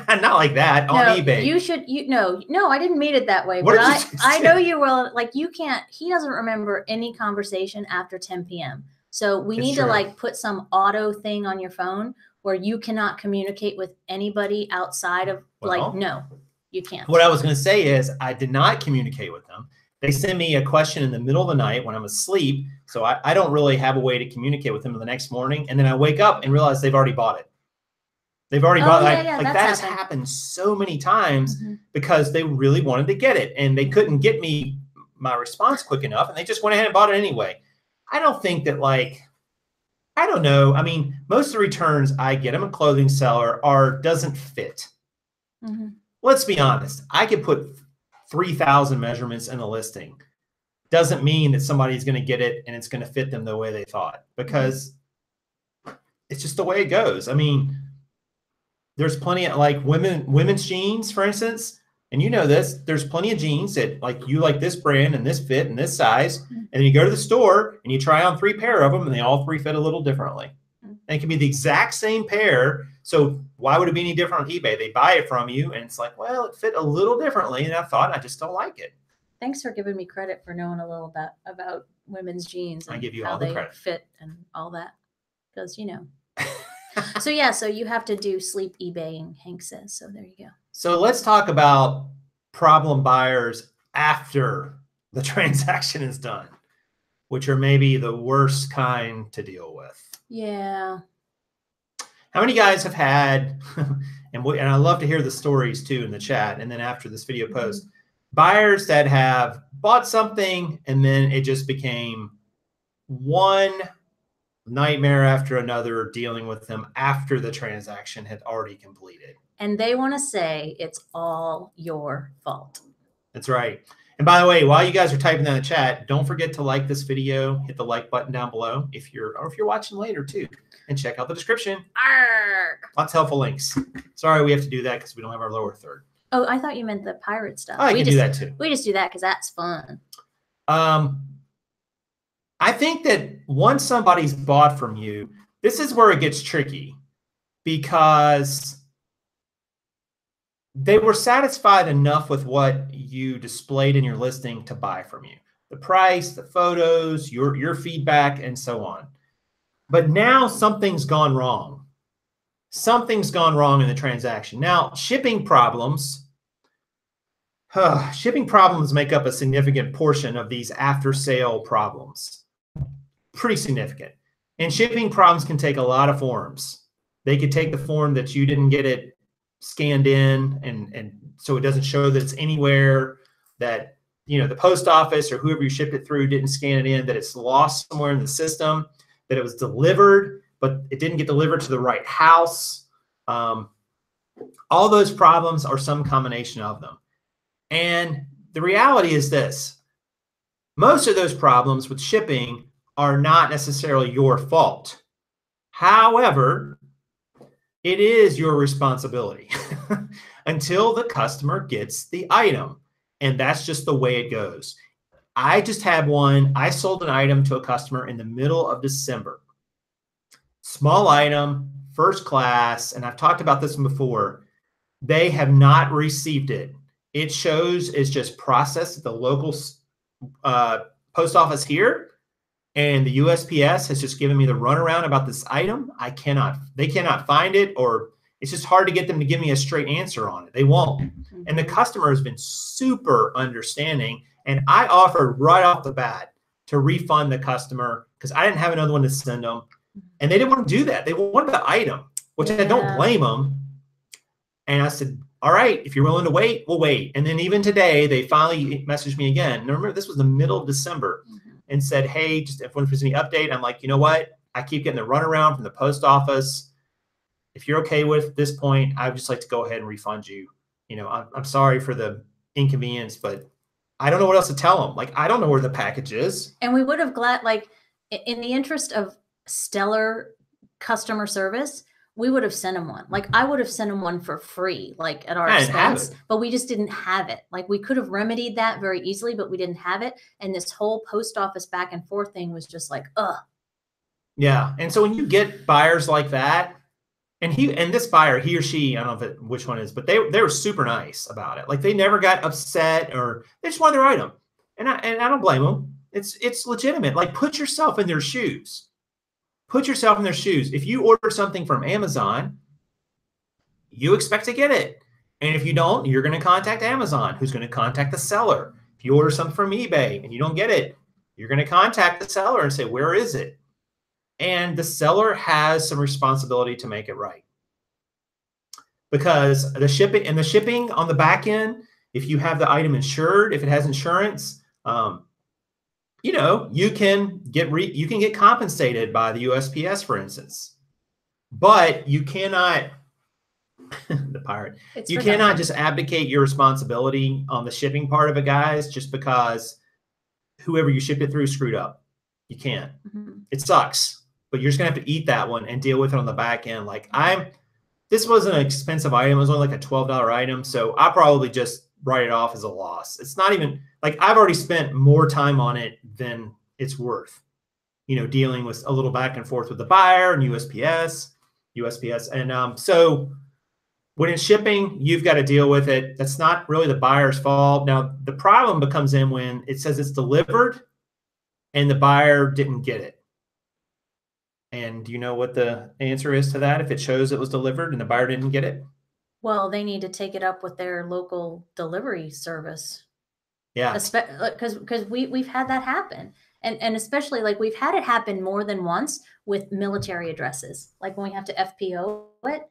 not like that, on eBay. No, I didn't mean it that way. But I know you will, like he doesn't remember any conversation after 10 p.m. So we need to like put some auto thing on your phone where you cannot communicate with anybody outside of no, you can't. What I was going to say is I did not communicate with them. They send me a question in the middle of the night when I'm asleep. So I don't really have a way to communicate with them the next morning. And then I wake up and realize they've already bought it. They've already bought it. That has happened so many times because they really wanted to get it and they couldn't get me my response quick enough and they just went ahead and bought it anyway. I don't think that I don't know. I mean, most of the returns I get, I'm a clothing seller, doesn't fit. Let's be honest. I could put 3,000 measurements in a listing. Doesn't mean that somebody's going to get it and it's going to fit them the way they thought because it's just the way it goes. I mean, there's plenty of women's jeans, for instance, and you know this, there's plenty of jeans that you like this brand and this fit and this size. And then you go to the store and you try on 3 pair of them and they all 3 fit a little differently. And it can be the exact same pair. So why would it be any different on eBay? They buy it from you and it's like, well, it fit a little differently. And I just don't like it. Thanks for giving me credit for knowing a little bit about women's jeans and I give you how all the they credit. Fit and all that. Because, So you have to do sleep eBaying, Hank says. So there you go. So let's talk about problem buyers after the transaction is done, which are maybe the worst kind to deal with. Yeah. How many guys have had, and I love to hear the stories too in the chat, and then after this video post, buyers that have bought something and then it just became one nightmare after another dealing with them after the transaction had already completed. And they want to say it's all your fault. That's right. And by the way, while you guys are typing that in the chat, don't forget to like this video, hit the like button down below if you're watching later too, and check out the description. Arrgh. Lots of helpful links. Sorry, we have to do that because we don't have our lower third. Oh, I thought you meant the pirate stuff. Oh, I can do that too. We just do that because that's fun. I think that once somebody's bought from you, this is where it gets tricky, because they were satisfied enough with what you displayed in your listing to buy from you. The price, the photos, your feedback, and so on. But now something's gone wrong. Something's gone wrong in the transaction. Now, shipping problems make up a significant portion of these after-sale problems. Pretty significant. And shipping problems can take a lot of forms. They could take the form that you didn't get it scanned in, and so it doesn't show that it's anywhere, that the post office or whoever you shipped it through didn't scan it in, that it's lost somewhere in the system, that it was delivered but it didn't get delivered to the right house. All those problems are some combination of them. And the reality is this: most of those problems with shipping are not necessarily your fault. However, it is your responsibility until the customer gets the item. And that's just the way it goes. I just had one. I sold an item to a customer in the middle of December. Small item, first class, and I've talked about this before. They have not received it. It shows it's just processed at the local post office here, and the USPS has just given me the runaround about this item. They cannot find it, or it's just hard to get them to give me a straight answer on it. They won't. And the customer has been super understanding, and I offered right off the bat to refund the customer because I didn't have another one to send them. And they didn't want to do that. They wanted the item, which I don't blame them. And I said, all right, if you're willing to wait, we'll wait. And then even today, they finally messaged me again. Now, remember, this was the middle of December, and said, hey, just if there's any update. I'm like, you know what? I keep getting the runaround from the post office. If you're okay with this point, I would just like to go ahead and refund you. I'm sorry for the inconvenience, but I don't know what else to tell them. Like, I don't know where the package is. And we would have in the interest of stellar customer service, we would have sent him one. Like, I would have sent him one for free, like at our expense, but we just didn't have it. Like, we could have remedied that very easily, but we didn't have it. And this whole post office back and forth thing was just like, ugh. Yeah. And so when you get buyers like that, and this buyer, he or she, I don't know which one it is, but they were super nice about it. Like, they never got upset, or they just wanted their item. And I don't blame them. It's legitimate. Like, put yourself in their shoes. Put yourself in their shoes. If you order something from Amazon, you expect to get it. And if you don't, you're going to contact Amazon, who's going to contact the seller. If you order something from eBay and you don't get it, you're going to contact the seller and say, where is it? And the seller has some responsibility to make it right. Because the shipping on the back end, if you have the item insured, if it has insurance, you can get compensated by the USPS, for instance, but you cannot you cannot just abdicate your responsibility on the shipping part of it, guys, just because whoever you shipped it through screwed up. You can't. It sucks, but you're just gonna have to eat that one and deal with it on the back end. Like, this wasn't an expensive item. It was only like a $12 item, so I probably just write it off as a loss. It's not even like I've already spent more time on it than it's worth, dealing with a little back and forth with the buyer and USPS. And so when it's shipping, you've got to deal with it. That's not really the buyer's fault. Now, the problem becomes in when it says it's delivered and the buyer didn't get it. And do you know what the answer is to that if it shows it was delivered and the buyer didn't get it? Well, they need to take it up with their local delivery service. Yeah. Because we've had that happen. And especially like we've had it happen more than once with military addresses, like when we have to FPO it,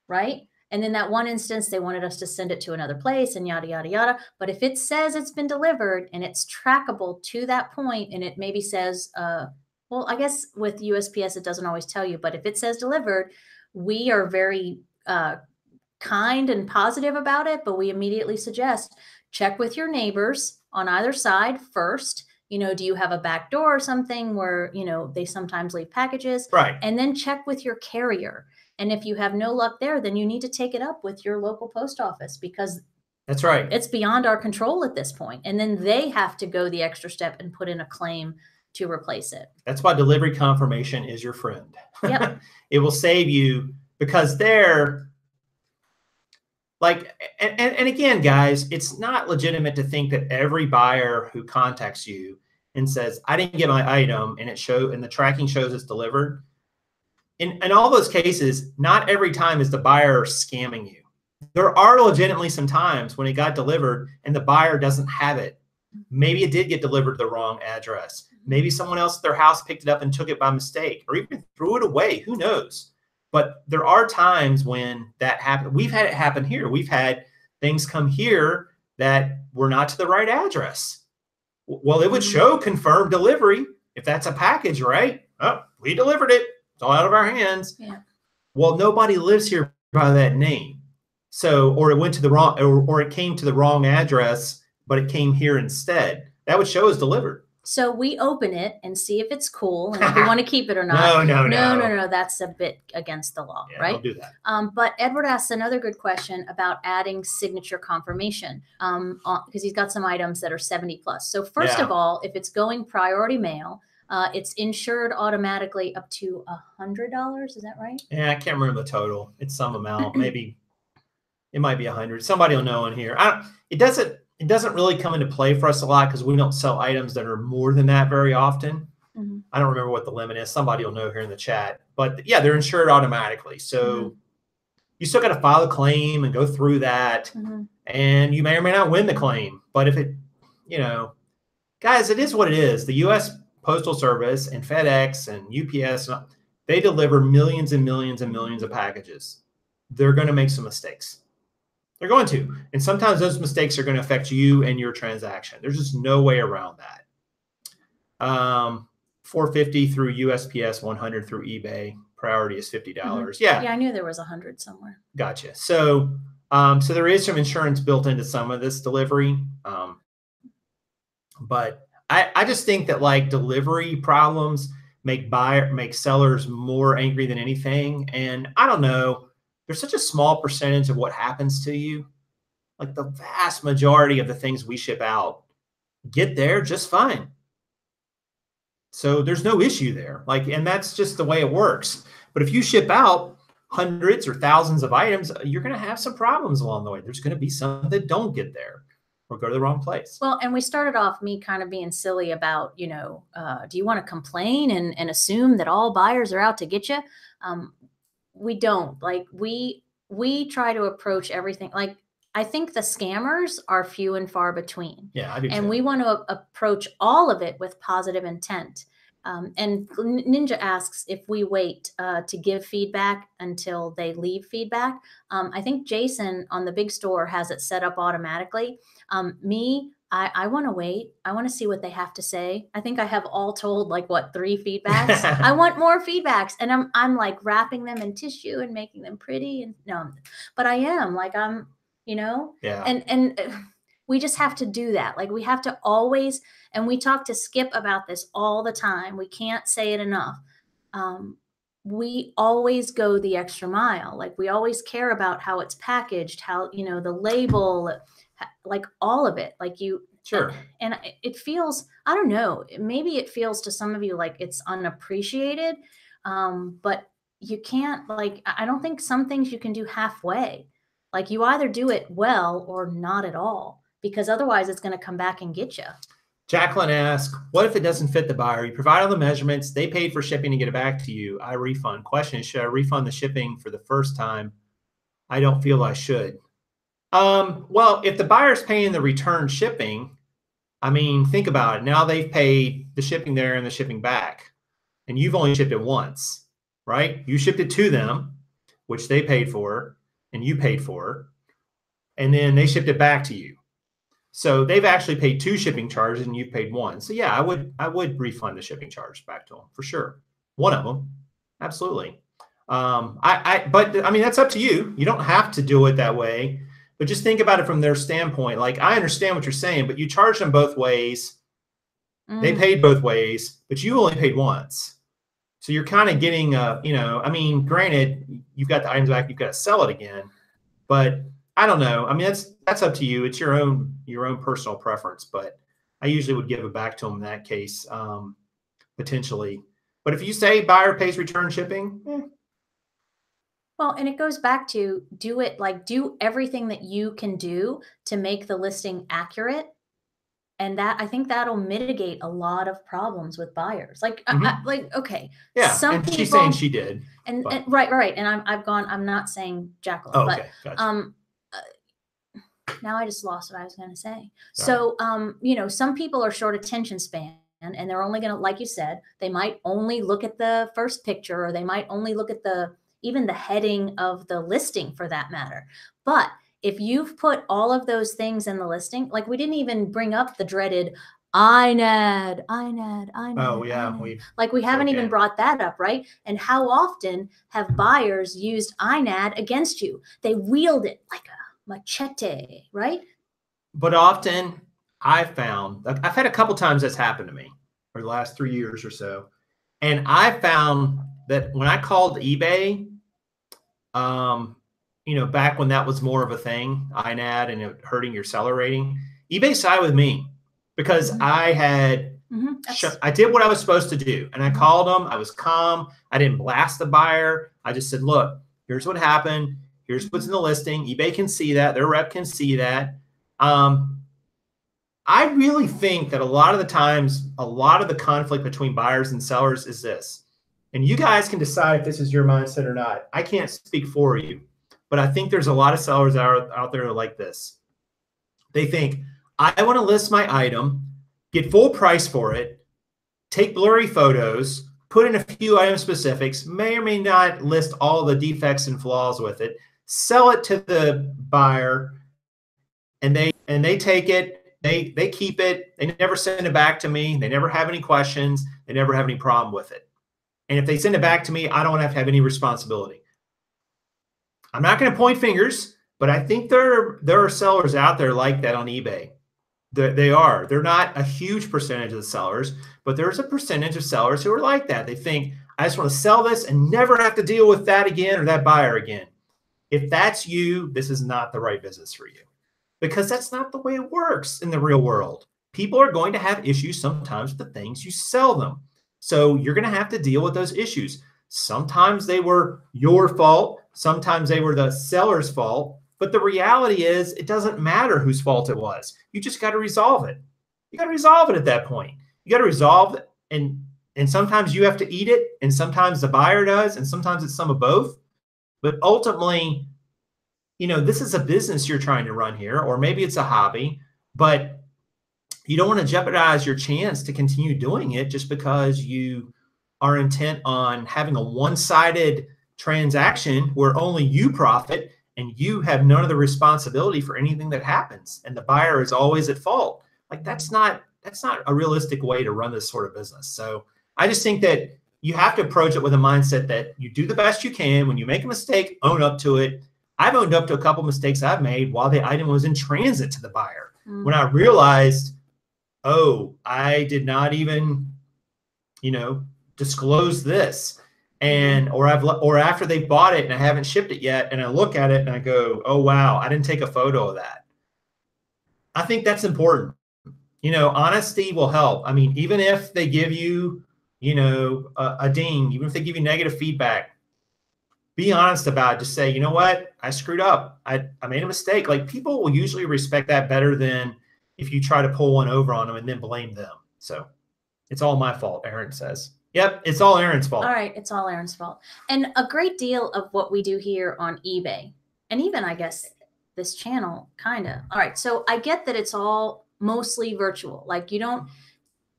right? And then that one instance, they wanted us to send it to another place and yada, yada, yada. But if it says it's been delivered and it's trackable to that point, and it maybe says, well, I guess with USPS, it doesn't always tell you, but if it says delivered, we are very kind and positive about it, but we immediately suggest check with your neighbors on either side first. Do you have a back door or something where, they sometimes leave packages? Right. And then check with your carrier. And if you have no luck there, then you need to take it up with your local post office, because that's right. It's beyond our control at this point. And then they have to go the extra step and put in a claim to replace it. That's why delivery confirmation is your friend. Yep. It will save you, because they're like, and again, guys, it's not legitimate to think that every buyer who contacts you and says, I didn't get my item, and the tracking shows it's delivered. In all those cases, not every time is the buyer scamming you. There are legitimately some times when it got delivered and the buyer doesn't have it. Maybe it did get delivered to the wrong address. Maybe someone else at their house picked it up and took it by mistake, or even threw it away. Who knows? But there are times when that happens. We've had it happen here. We've had things come here that were not to the right address. Well, it would show confirmed delivery if that's a package, right? Oh, we delivered it. It's all out of our hands. Yeah. Well, nobody lives here by that name. So, or it went to the wrong, or it came to the wrong address, but it came here instead. That would show as delivered. So we open it and see if it's cool and if we want to keep it or not. No. That's a bit against the law, right? Don't do that. But Edward asks another good question about adding signature confirmation, because he's got some items that are 70 plus. So first of all, if it's going priority mail, it's insured automatically up to $100. Is that right? Yeah, I can't remember the total. It's some amount. Maybe it might be 100. Somebody will know in here. It doesn't really come into play for us a lot because we don't sell items that are more than that very often. Mm-hmm. I don't remember what the limit is. Somebody will know here in the chat. But yeah, they're insured automatically. So you still got to file a claim and go through that. And you may or may not win the claim. But if it, guys, it is what it is. The U.S. Postal Service and FedEx and UPS, they deliver millions and millions and millions of packages. They're going to make some mistakes. They're going to. And sometimes those mistakes are going to affect you and your transaction. There's just no way around that. $450 through USPS, $100 through eBay. Priority is $50. Yeah. Yeah, I knew there was $100 somewhere. Gotcha. So there is some insurance built into some of this delivery. But I just think that like delivery problems make sellers more angry than anything. And I don't know. There's such a small percentage of what happens to you. Like the vast majority of the things we ship out get there just fine. So there's no issue there. And that's just the way it works. But if you ship out hundreds or thousands of items, you're going to have some problems along the way. There's going to be some that don't get there or go to the wrong place. Well, and we started off me kind of being silly about, do you want to complain and assume that all buyers are out to get you? We don't. We try to approach everything. I think the scammers are few and far between. Yeah, I do. And we want to approach all of it with positive intent. And Ninja asks if we wait to give feedback until they leave feedback. I think Jason on the big store has it set up automatically. I want to wait. I want to see what they have to say. I think I have all told 3 feedbacks. I want more feedbacks, and I'm wrapping them in tissue and making them pretty. And no, but I am Yeah. And we just have to do that. We have to always, and we talk to Skip about this all the time. We can't say it enough. We always go the extra mile. We always care about how it's packaged, how, the label, all of it. Sure. And it feels, I don't know, maybe it feels to some of you like it's unappreciated. But you can't, I don't think some things you can do halfway. You either do it well or not at all, because otherwise it's going to come back and get you. Jacqueline asks, what if it doesn't fit the buyer? You provide all the measurements, they paid for shipping to get it back to you. I refund. Question is, should I refund the shipping for the first time? I don't feel I should. Well, if the buyer's paying the return shipping, I mean, think about it. Now they've paid the shipping there and the shipping back, and you've only shipped it once, right? You shipped it to them, which they paid for, and you paid for, and then they shipped it back to you. So they've actually paid 2 shipping charges and you've paid 1. So yeah, I would refund the shipping charge back to them for sure. One of them, absolutely. But I mean, that's up to you. You don't have to do it that way, but just think about it from their standpoint. Like, I understand what you're saying, but you charged them both ways. They paid both ways, but you only paid once. So you're kind of getting, you know, I mean, granted, you've got the items back, you've got to sell it again, but I don't know. I mean, that's up to you. It's your own personal preference, but I usually would give it back to them in that case, potentially. But if you say buyer pays return shipping, Well, and it goes back to do everything that you can do to make the listing accurate. And I think that'll mitigate a lot of problems with buyers. Like, okay, yeah. Some and people, she's saying she did, and right. And I'm not saying Jacqueline, oh, okay, but gotcha. now I just lost what I was going to say. Sorry. So, you know, some people are short attention span, and they're only going to, like you said, they might only look at the first picture, or they might only look at even the heading of the listing for that matter. But if you've put all of those things in the listing, like we didn't even bring up the dreaded INAD. Oh yeah, we haven't even brought that up, right? And how often have buyers used INAD against you? They wield it like a machete, right? But often I've found, I've had a couple times that's happened to me for the last 3 years or so, and I found that when I called eBay, you know, back when that was more of a thing, INAD, and it hurting your seller rating, eBay sided with me because I had, I did what I was supposed to do. And I called them, I was calm. I didn't blast the buyer. I just said, look, here's what happened. Here's what's in the listing. eBay can see that. Their rep can see that. I really think that a lot of the times, a lot of the conflict between buyers and sellers is this. And you guys can decide if this is your mindset or not. I can't speak for you, but I think there's a lot of sellers out there like this. They think, I want to list my item, get full price for it, take blurry photos, put in a few item specifics, may or may not list all the defects and flaws with it, sell it to the buyer, and they take it. They keep it. They never send it back to me. They never have any questions. They never have any problem with it. And if they send it back to me, I don't have to have any responsibility. I'm not going to point fingers, but I think there are sellers out there like that on eBay. They are. They're not a huge percentage of the sellers, but there's a percentage of sellers who are like that. They think, I just want to sell this and never have to deal with that again or that buyer again. If that's you, this is not the right business for you, because that's not the way it works in the real world. People are going to have issues sometimes with the things you sell them. So you're going to have to deal with those issues. Sometimes they were your fault. Sometimes they were the seller's fault. But the reality is, it doesn't matter whose fault it was. You just got to resolve it. You got to resolve it at that point. You got to resolve it. And sometimes you have to eat it. And sometimes the buyer does. And sometimes it's some of both. But ultimately, you know, this is a business you're trying to run here, or maybe it's a hobby, but you don't want to jeopardize your chance to continue doing it just because you are intent on having a one-sided transaction where only you profit and you have none of the responsibility for anything that happens, and the buyer is always at fault. Like, that's not a realistic way to run this sort of business. So I just think that you have to approach it with a mindset that you do the best you can. When you make a mistake, own up to it. I've owned up to a couple mistakes I've made while the item was in transit to the buyer. When I realized, oh, I did not even, you know, disclose this. And or after they bought it and I haven't shipped it yet, and I look at it and I go, oh wow, I didn't take a photo of that. I think that's important. You know, honesty will help. I mean, even if they give you, you know, a ding, even if they give you negative feedback, be honest about it. Just say, you know what, I screwed up. I made a mistake. Like, people will usually respect that better than if you try to pull one over on them and then blame them. So it's all my fault, Aaron says. Yep, it's all Aaron's fault. All right, it's all Aaron's fault. And a great deal of what we do here on eBay, and even I guess this channel, kind of. All right, so I get that it's all mostly virtual. Like you don't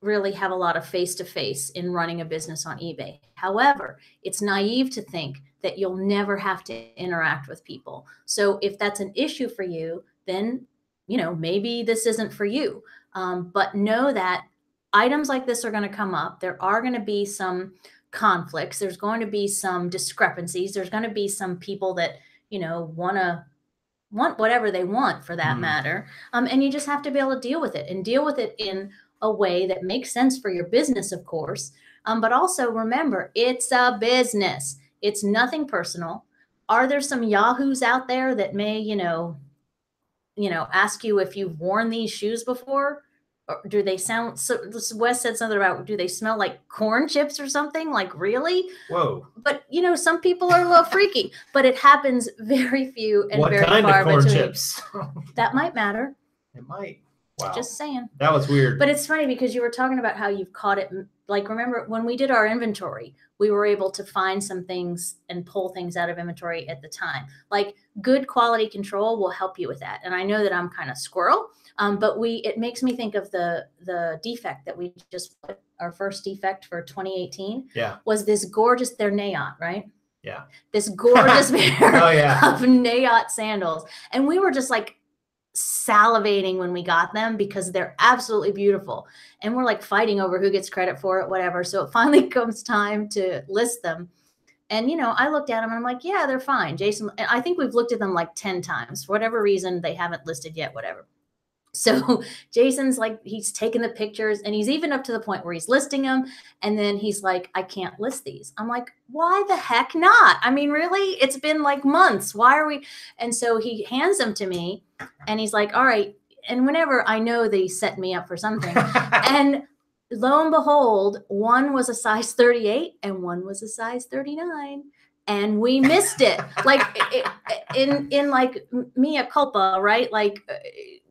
really have a lot of face-to-face in running a business on eBay. However, it's naive to think that you'll never have to interact with people. So if that's an issue for you, then, you know, maybe this isn't for you. But know that items like this are going to come up. There are going to be some conflicts. There's going to be some discrepancies. There's going to be some people that, you know, want whatever they want for that matter. And you just have to be able to deal with it and deal with it in a way that makes sense for your business, of course. But also remember, it's a business. It's nothing personal. Are there some yahoos out there that may, you know, ask you if you've worn these shoes before? Or do they sound, so Wes said something about, do they smell like corn chips or something? Like, really? Whoa. But, you know, some people are a little freaky, but it happens very few and what very kind far of corn between. Chips? That might matter. It might. Wow. Just saying. That was weird. But it's funny because you were talking about how you've caught it. Like, remember when we did our inventory, we were able to find some things and pull things out of inventory at the time. Like, good quality control will help you with that. And I know that I'm kind of squirrel, but it makes me think of the defect that we just put, our first defect for 2018. Yeah. Was this gorgeous, they're Nayot, right? Yeah. This gorgeous pair oh, yeah. of Nayot sandals. And we were just like salivating when we got them because they're absolutely beautiful. And we're like fighting over who gets credit for it, whatever. So it finally comes time to list them. And, you know, I looked at them and I'm like, yeah, they're fine. Jason, and I think we've looked at them like 10 times. For whatever reason, they haven't listed yet, whatever. So Jason's like, he's taking the pictures and he's even up to the point where he's listing them. And then he's like, I can't list these. I'm like, why the heck not? I mean, really, it's been like months. Why are we? And so he hands them to me and he's like, all right. And whenever I know they set me up for something and lo and behold, one was a size 38 and one was a size 39. And we missed it. Like in like mea culpa, right? Like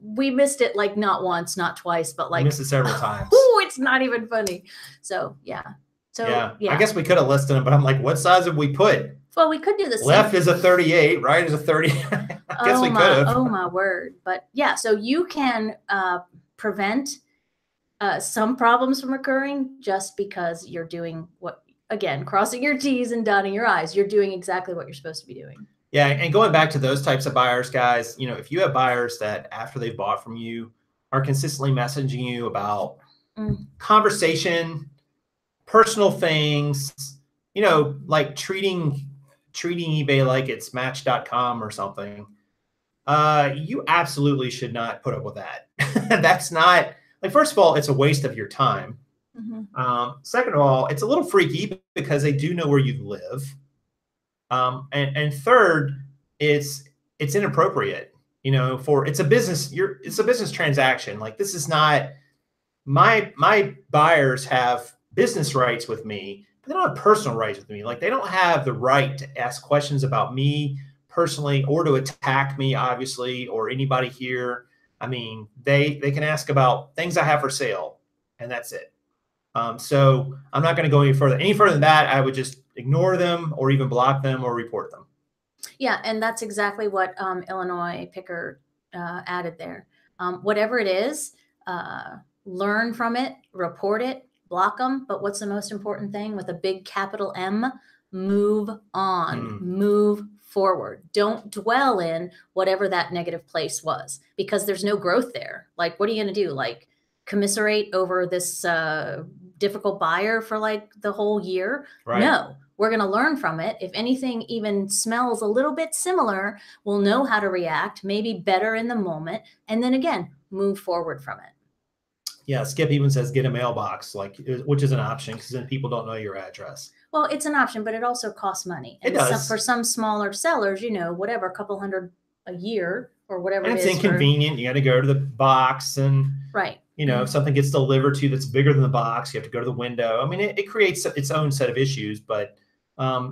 we missed it like not once, not twice, but like we missed it several times. Oh, it's not even funny. So yeah. So yeah. I guess we could have listed them, but I'm like, what size have we put? Well, we could do the same. Left is a 38, right is a 30. I guess we could have. Oh my word. But yeah, so you can prevent some problems from occurring just because you're doing what, again, crossing your T's and dotting your I's. You're doing exactly what you're supposed to be doing. Yeah. And going back to those types of buyers, guys, you know, if you have buyers that after they've bought from you are consistently messaging you about conversation, personal things, you know, like treating eBay like it's match.com or something, you absolutely should not put up with that. That's not, like, first of all, it's a waste of your time. Second of all, it's a little freaky because they do know where you live. And third, it's inappropriate, you know, it's a business, it's a business transaction. Like, this is not, my buyers have business rights with me, but they don't have personal rights with me. Like, they don't have the right to ask questions about me personally or to attack me, obviously, or anybody here. I mean, they can ask about things I have for sale, and that's it. So I'm not going to go any further. Any further than that, I would just ignore them or even block them or report them. Yeah, and that's exactly what Illinois Picker added there. Whatever it is, learn from it, report it, block them. But what's the most important thing with a big capital M? Move on, move forward. Don't dwell in whatever that negative place was because there's no growth there. Like, what are you going to do? Like, commiserate over this difficult buyer for like the whole year? Right. No, we're going to learn from it. If anything even smells a little bit similar, we'll know how to react, maybe better in the moment. And then again, move forward from it. Yeah. Skip even says get a mailbox, like, which is an option because then people don't know your address. Well, it's an option, but it also costs money. And it does. For some smaller sellers, you know, whatever, a couple $100 a year or whatever and it is. It's inconvenient. You got to go to the box and right. You know, if something gets delivered to you that's bigger than the box, you have to go to the window. I mean, it creates its own set of issues. But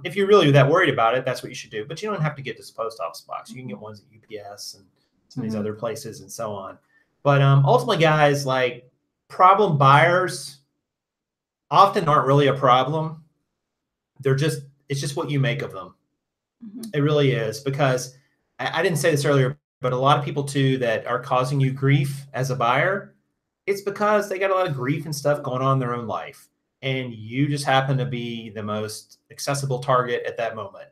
if you're really that worried about it, that's what you should do. But you don't have to get this post office box. You can get ones at UPS and some of these other places and so on. But ultimately, guys, like, problem buyers often aren't really a problem. It's just what you make of them. It really is, because I didn't say this earlier, but a lot of people too that are causing you grief as a buyer, it's because they got a lot of grief and stuff going on in their own life. And you just happen to be the most accessible target at that moment.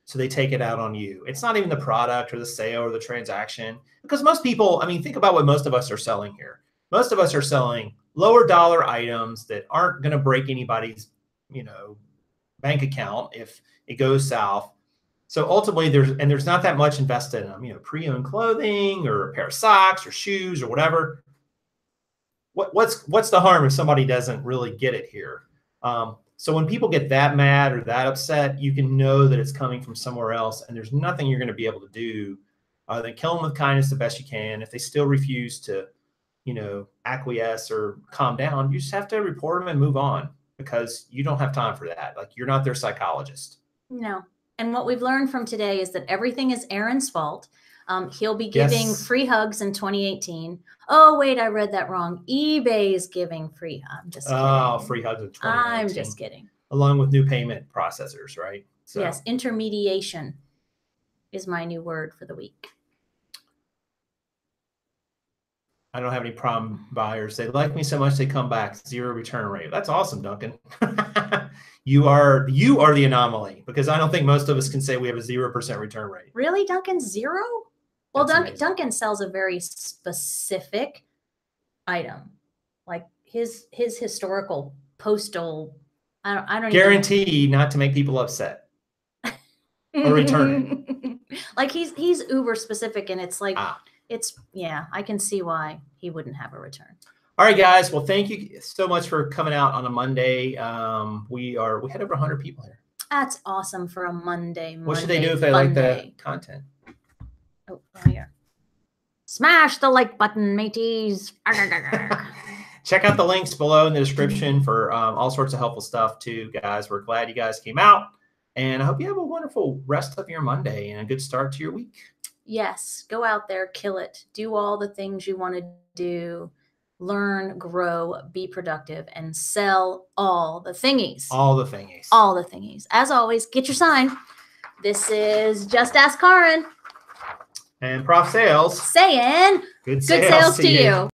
So they take it out on you. It's not even the product or the sale or the transaction, because most people, I mean, think about what most of us are selling here. Most of us are selling lower dollar items that aren't going to break anybody's, bank account if it goes south. So ultimately there's not that much invested in them, pre-owned clothing or a pair of socks or shoes or whatever. What's the harm if somebody doesn't really get it here? So when people get that mad or that upset, you can know that it's coming from somewhere else, and there's nothing you're going to be able to do other than kill them with kindness the best you can. If they still refuse to, acquiesce or calm down, you just have to report them and move on, because you don't have time for that. Like, you're not their psychologist. No. And what we've learned from today is that everything is Aaron's fault. He'll be giving free hugs in 2018. Oh, wait, I read that wrong. eBay's giving free hugs. I'm just kidding. Oh, free hugs in 2018. I'm just kidding. Along with new payment processors, right? So. Yes, intermediation is my new word for the week. I don't have any problem buyers. They like me so much they come back. 0 return rate. That's awesome, Duncan. You are the anomaly, because I don't think most of us can say we have a 0% return rate. Really, Duncan? 0? Well, Duncan sells a very specific item, like his historical postal. I don't guarantee not to make people upset or return it. Like he's uber specific, and it's like I can see why he wouldn't have a return. All right, guys. Well, thank you so much for coming out on a Monday. We had over 100 people here. That's awesome for a Monday. What should they do if they like the content? Oh, yeah. Smash the like button, mateys. Check out the links below in the description for all sorts of helpful stuff too, guys. We're glad you guys came out, and I hope you have a wonderful rest of your Monday and a good start to your week. Yes, go out there, kill it, do all the things you want to do, learn, grow, be productive, and sell all the thingies. All the thingies. All the thingies. As always, get your sign. This is Just Ask Kaaren. And Prof Sales saying good sales to you.